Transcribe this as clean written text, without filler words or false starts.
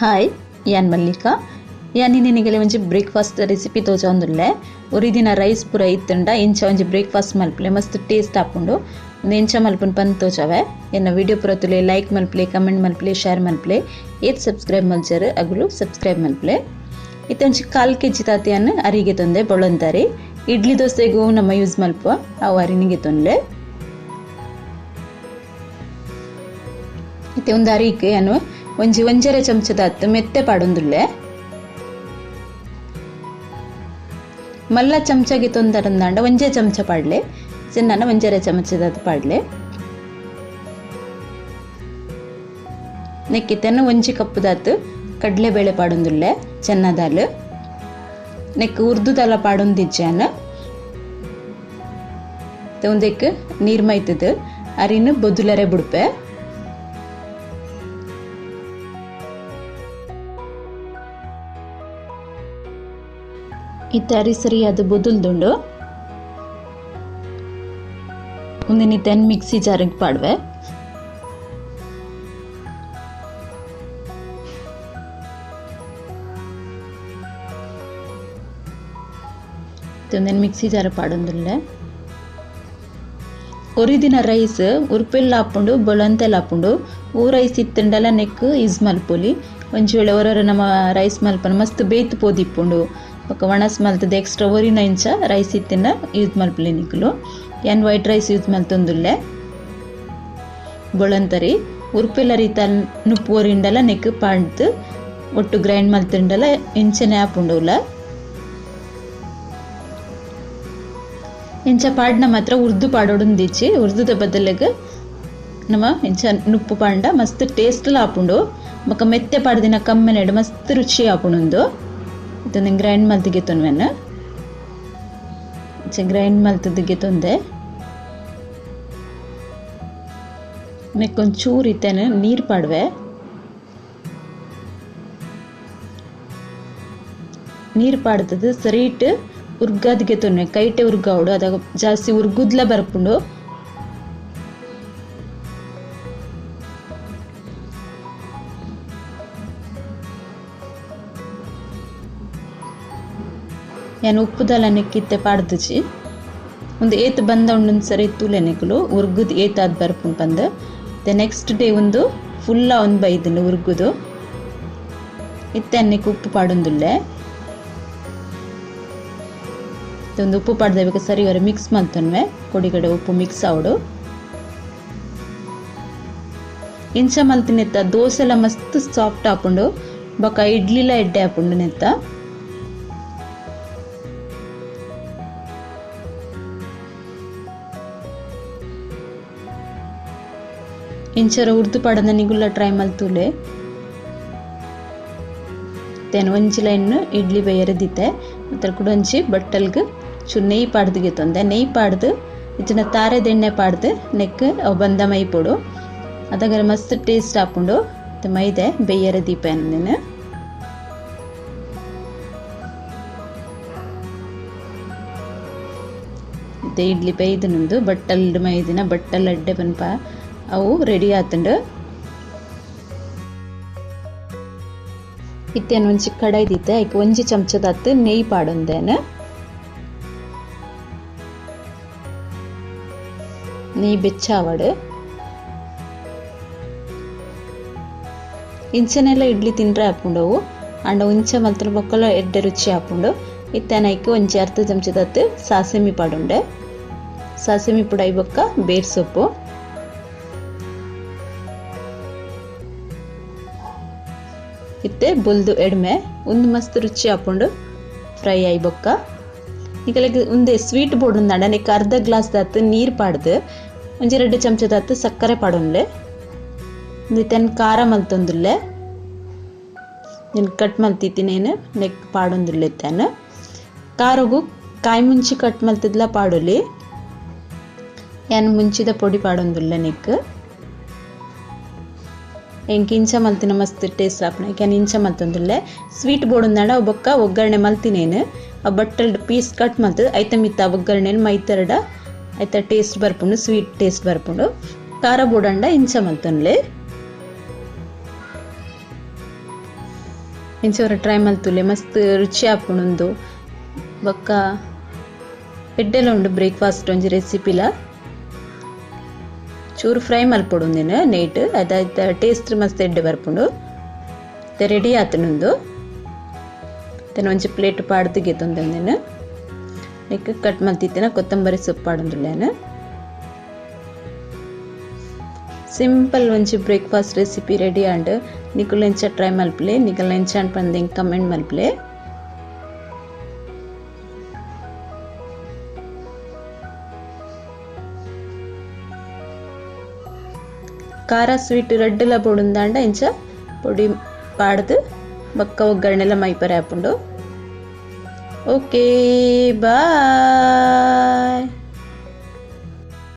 Hi ಯಾನ್ ಮಲ್ಲಿಕಾ ಯಾನಿ ನಿನಗೆಲೆ ಒಂಜಿ breakfast recipe ತೋಜೊಂದುಲ್ಲೆ ಒರಿ ದಿನ ರೈಸ್ ಪೂರ ಇತ್ತಂಡ ಇಂಚ ಒಂಜಿ ಬ್ರೇಕ್ಫಾಸ್ಟ್ ಮಲ್ಪಲೆ ಮಸ್ತ್ ಟೇಸ್ಟ್ ಆಪುಂಡು ಒಂದು ಎಂಚ ಮಲ್ಪುನ ಪಂದ್ ತೋಜವೆ ಎನ್ನ ವಿಡಿಯೋ ಪೂರ ತುಲೆ ಲೈಕ್ ಮಲ್ಪಲೆ ಕಮೆಂಟ್ ಮಲ್ಪಲೆ ಶೇರ್ ಮಲ್ಪಲೆ ಏತ್ ಸಬ್ಸ್ಕ್ರೈಬ್ ಮಲ್ಚರ್ ಅಗುಲು ಸಬ್ಸ್ಕ್ರೈಬ್ ಮಲ್ಪಲೆ ಇತ್ತೊಂಜಿ 1/4 kg ತಾತಿಯನ್ನು ಅರಿಗೆ ತೊಂದೆ ಬೊಳಂತಾರಿ ಇಡ್ಲಿ ದೋಸೆಗೂ ನಮ್ಮ ಯೂಸ್ ಮಲ್ಪುವ ಅವು ಅರಿನಿಗೆ ತೊಂದ್ಲೆ ಇತ್ತೆ ಒಂದು ಅರಿಗೆ ಏನು ಒಂಜರೆ ಚಮಚದ ಮೆತ್ತೆ ಪಾಡೊಂದುಲ್ಲೆ ಮಲ್ಲ ಚಮಚಗೆ ತೊಂದರಂದಾಂಡ ಒಂಜೇ ಚಮಚ ಪಾಡ್ಲೆ ಚೆನ್ನ ಒಂಜರೆ ಚಮಚದ ಪಾಡ್ಲೆ ನೆಕ್ಕಿತ್ತನ್ನು ಒಂಜಿ ಕಪ್ಪುದಾತು ಕಡ್ಲೆಬೇಳೆ ಪಾಡೊಂದುಲ್ಲೆ ಚೆನ್ನದಾಲು ನೆಕ್ ಉರ್ದುದಲ ಪಾಡೊಂದಿಜ್ಜಾನ ಒಂದಕ್ಕೆ ನೀರ್ ಮೈತದ ಅರಿನು ಬೊದುಲರೆ ಬುಡ್ಪೆ ಇತ್ತರಿ ಸರಿಯಾದ ಬೊದುಲ್ದುಂಡು ಒಂದಿನ ತೆನ್ ಮಿಕ್ಸಿ ಜಾರಿಗೆ ಪಾಡ್ವೆ ಒಂದಿನ ಮಿಕ್ಸಿ ಜಾರ ಪಾಡೊಂದುಲ್ಲೆ ಒರಿ ದಿನ ರೈಸ್ ಉರ್ಪೆಲ್ಲ ಹಾಕೊಂಡು ಬೊಳಂತೆಲ್ಲ ಹಾಕೊಂಡು ಊ ರೈಸ್ ಇತ್ತಂಡಲ ನೆಕ್ ಯೂಸ್ ಮಲ್ಪೊಲಿ ಒಂಜಿ ವೇಳೆ ಹೊರ ನಮ್ಮ ರೈಸ್ ಮಲ್ಪನ ಮಸ್ತ್ ಬೇಯ್ತು ಪೋದಿಪ್ಪುಂಡು ಒಕ್ಕ ಒಣಸ್ ಮಲ್ತದ ಎಕ್ಸ್ಟ್ರಾ ಒರಿನ ಇಂಚ ರೈಸ್ ಇತ್ತಿನ ಯೂಸ್ ಮಲ್ಪಲೆ ನಿಕ್ಲು ಏನ್ ವೈಟ್ ರೈಸ್ ಯೂಸ್ ಮಲ್ತೊಂದುಲ್ಲೆ ಬೊಳಂತರಿ ಉರ್ಪೆಲ್ಲ ರೀತ ನುಪ್ಪು ಒರಿಂಡಲ ನೆಕ್ ಪಾಡ್ದು ಒಟ್ಟು ಗ್ರೈಂಡ್ ಮಲ್ತಿಂಡಲ ಇಂಚನೆ ಆಪುಂಡುಲ್ಲ ಇಂಚ ಪಾಡ್ನ ಮಾತ್ರ ಉರ್ದು ಪಾಡೋಡುಂದಿಚ್ಚಿ ಉರ್ದುದ ಬದಲಿಗೆ ನಮ್ಮ ಇಂಚ ನುಪ್ಪು ಪಾಂಡ ಮಸ್ತ್ ಟೇಸ್ಟ್ಲ ಆಪುಂಡು ಮಕ್ಕ ಮೆತ್ತೆ ಪಾಡ್ದಿನ ಕಮ್ಮೆನೆಡು ಮಸ್ತ್ ರುಚಿ ಆಪುಂಡು ಇದನ್ನು ಗ್ರೈಂಡ್ ಮಲ್ತಿಗೆ ತೊನ್ವೆನ ಗ್ರೈಂಡ್ ಮಲ್ತದಿಗೆ ತೊಂದೆ ನೆಕ್ಕೊಂಚೂರು ಇತ್ತೇನೆ ನೀರು ಪಾಡ್ವೆ ನೀರು ಪಾಡ್ತದ ಸರೀಟ್ ಉರ್ಗಾದಿಗೆ ತೊನ್ನೆ ಕೈಟೆ ಉರ್ಗಾವಡು ಅದಾಗ ಜಾಸ್ತಿ ಉರ್ಗುದ್ಲ ಬರ್ಪುಂಡು ಏನು ಉಪ್ಪುದಲ್ಲ ನೆಕ್ಕಿತ್ತೆ ಪಾಡ್ದುಚಿ ಒಂದು ಏತ್ ಬಂದ ಒಂದೊಂದು ಸರಿ ತೂಲೆ ನೆಕ್ಕಲು ಉರ್ಗುದು ಏತಾದ್ ಬರ್ಪುಂಡು ಬಂದು ನೆಕ್ಸ್ಟ್ ಡೇ ಒಂದು ಫುಲ್ಲ ಒಂದು ಬೈದಿಲ್ಲ ಉರ್ಗುದು ಇತ್ತೆ ಅನ್ನಕ್ಕೆ ಉಪ್ಪು ಪಾಡೊಂದುಲ್ಲೆ ಒಂದು ಉಪ್ಪು ಪಾಡ್ದಬೇಕು ಸರಿ ಅವರ ಮಿಕ್ಸ್ ಮಾಡ್ತನ್ವೆ ಕೊಡಿಗಡೆ ಉಪ್ಪು ಮಿಕ್ಸ್ ಆವಡು ಇಂಚ ಮಲ್ತಿನೆತ್ತ ದೋಸೆ ಎಲ್ಲ ಮಸ್ತ್ ಸಾಫ್ಟ್ ಹಾಕೊಂಡು ಬೊಕ್ಕ ಇಡ್ಲಿಲ ಎಡ್ಡೆ ಹಾಕೊಂಡು ನೆತ್ತ ಇಂಚರ ಉರ್ದು ಪಾಡದ ನಿಗುಲ್ಲ ಟ್ರೈ ಮಲ್ತೂಲೆ ತೇನು ಒಂಜಿ ಲೈನ್ ಇಡ್ಲಿ ಬೇಯರದಿತ್ತೆ ಅದರ ಕೂಡ ಒಂಜಿ ಬಟ್ಟಲ್ಗೆ ಚೂರು ನೆಯ್ ಪಾಡ್ದಿಗೆ ತೊಂದೆ ನೆಯ್ ಪಾಡ್ದು ಇಚ್ಚಿನ ತಾರೆದೆಣ್ಣೆ ಪಾಡ್ದು ನೆಕ್ ಅವು ಬಂದ ಮೈ ಪೋಡು ಅದಾಗ ಮಸ್ತ್ ಟೇಸ್ಟ್ ಹಾಕೊಂಡು ಮೈದೆ ಬೇಯರ ದೀಪ ಅಂದಿನ ಇಡ್ಲಿ ಬೇಯ್ದು ಬಟ್ಟಲ್ ಮೈದಿನ ಬಟ್ಟಲ್ ಅಡ್ಡೆ ಬನ್ಪ ಅವು ರೆಡಿ ಆತಂಡು ಇತ್ತೇನು ಒಂಜಿ ಕಡಾಯ್ದಿತ್ತೆ ಐಕ್ ಒಂಜಿ ಚಮಚದಾತ್ ನೆಯ್ ಪಾಡೊಂದೇನ ನೆಯ್ ಬೆಚ್ಚಾವಡು ಇಂಚನೆಲ್ಲ ಇಡ್ಲಿ ತಿಂಡ್ರೆ ಹಾಪುಂಡವು ಅಂಡ ಇಂಚ ಮಲ್ತನ ಬೊಕ್ಕಲ ಎಡ್ಡೆ ರುಚಿ ಹಾಪುಂಡು ಇತ್ತೇನ ಐಕ್ ಒಂಜಿ ಅರ್ಧ ಚಮಚದಾತ್ ಸಾಸಿಮಿ ಪಾಡುಂಡೆ ಸಾಸಿಮಿ ಪುಡ ಬೊಕ್ಕ ಬೇರ್ ಸೊಪ್ಪು ಇತ್ತೆ ಬೊಲ್ದು ಎಡ್ಮೆ ಒಂದು ಮಸ್ತ್ ರುಚಿ ಹಾಕೊಂಡು ಫ್ರೈ ಆಯ್ ಬೊಕ್ಕ ಈಗಲಿಗೆ ಒಂದೇ ಸ್ವೀಟ್ ಬೋರ್ಡ್ ಒಂದಾಡ ನೆಕ್ ಅರ್ಧ ಗ್ಲಾಸ್ ದಾತ್ ನೀರು ಪಾಡ್ದು ಒಂಜಿ 2 ಚಮಚದಾತ್ ಸಕ್ಕರೆ ಪಾಡೊಂಡ್ಲೆ ಇತ್ತೇನು ಖಾರ ಮಲ್ತೊಂದುಲ್ಲೆ ನೀನು ಕಟ್ ಮಲ್ತಿತ್ತೀನೇನು ನೆಕ್ ಪಾಡೊಂದುಲ್ಲೆ ಇತ್ತೇನು ಖಾರಗೂ ಕಾಯಿ ಮುಂಚಿ ಕಟ್ ಮಲ್ತಿದ್ಲ ಪಾಡೊಲಿ ಏನು ಮುಂಚಿದ ಪೊಡಿ ಪಾಡೊಂದುಲ್ಲೆ ನೆಕ್ ಎಂಕ್ ಇಂಚ ಮಲ್ತಿನ ಮಸ್ತ್ ಟೇಸ್ಟ್ ಆಪಣ ಯಾಕೆ ಇಂಚ ಮಲ್ತೊಂದುಲ್ಲೆ ಸ್ವೀಟ್ ಬೋರ್ಡ್ ಒಂದಾಡ ಬೊಕ್ಕ ಒಗ್ಗರಣೆ ಮಲ್ತಿನೇನು ಆ ಬಟ್ಟಲ್ ಪೀಸ್ ಕಟ್ ಮಲ್ತದ ಐತ ಮಿತ್ತ ಒಗ್ಗರಣೆ ಮೈತರಡ ಐತ ಟೇಸ್ಟ್ ಬರ್ಪುಂಡು ಸ್ವೀಟ್ ಟೇಸ್ಟ್ ಬರ್ಪುಂಡು ಖಾರ ಬೋಡಂಡ ಇಂಚ ಮಲ್ತೊನ್ಲೆ ಇಂಚವರ ಟ್ರೈ ಮಲ್ತುಲೆ ಮಸ್ತ್ ರುಚಿ ಆಪುಂಡು ಬೊಕ್ಕ ಎಡ್ಡೆಲ ಉಂಡು ಬ್ರೇಕ್ಫಾಸ್ಟ್ ಒಂಜಿ ರೆಸಿಪಿಲ ಚೂರು ಫ್ರೈ ಮಲ್ಪೊಡುಂದೆನ್ ನೈಟ್ ಅದಾಯ್ತ ಟೇಸ್ಟ್ ಮಸ್ತ್ ಎಡ್ಡೆ ಬರ್ಪುಂಡು ರೆಡಿ ಆತನುಂದು ಒಂಜಿ ಪ್ಲೇಟ್ ಪಾಡ್ದು ಗೆತ್ತೊಂದೆನ್ ನೆಕ್ ಕಟ್ ಮಲ್ತಿತ್ತಿನ ಕೊತ್ತಂಬರಿ ಸೊಪ್ಪು ಪಾಡೊಂದುಲ್ಲೇನ್ ಸಿಂಪಲ್ ಒಂಜಿ ಬ್ರೇಕ್ಫಾಸ್ಟ್ ರೆಸಿಪಿ ರೆಡಿ ಆಂಡ್ ನಿಕುಲು ಎಂಚ ಟ್ರೈ ಮಲ್ಪಲೆ ನಿಕುಲು ಎಂಚ ಅನ್ಪಂದೆ ಕಮೆಂಟ್ ಮಲ್ಪಲೆ. ಖಾರ ಸ್ವೀಟ್ ರಡ್ಡೆಲ ಪೊಡುಂದಾಂಡ ಇಂಚ ಪೊಡಿ ಪಾಡ್ದು ಬಕ್ಕ ಒಗ್ಗರಣೆಲ್ಲ ಮೈಪರೆ ಆಪುಂಡು. ಓಕೆ ಬಾಯ್.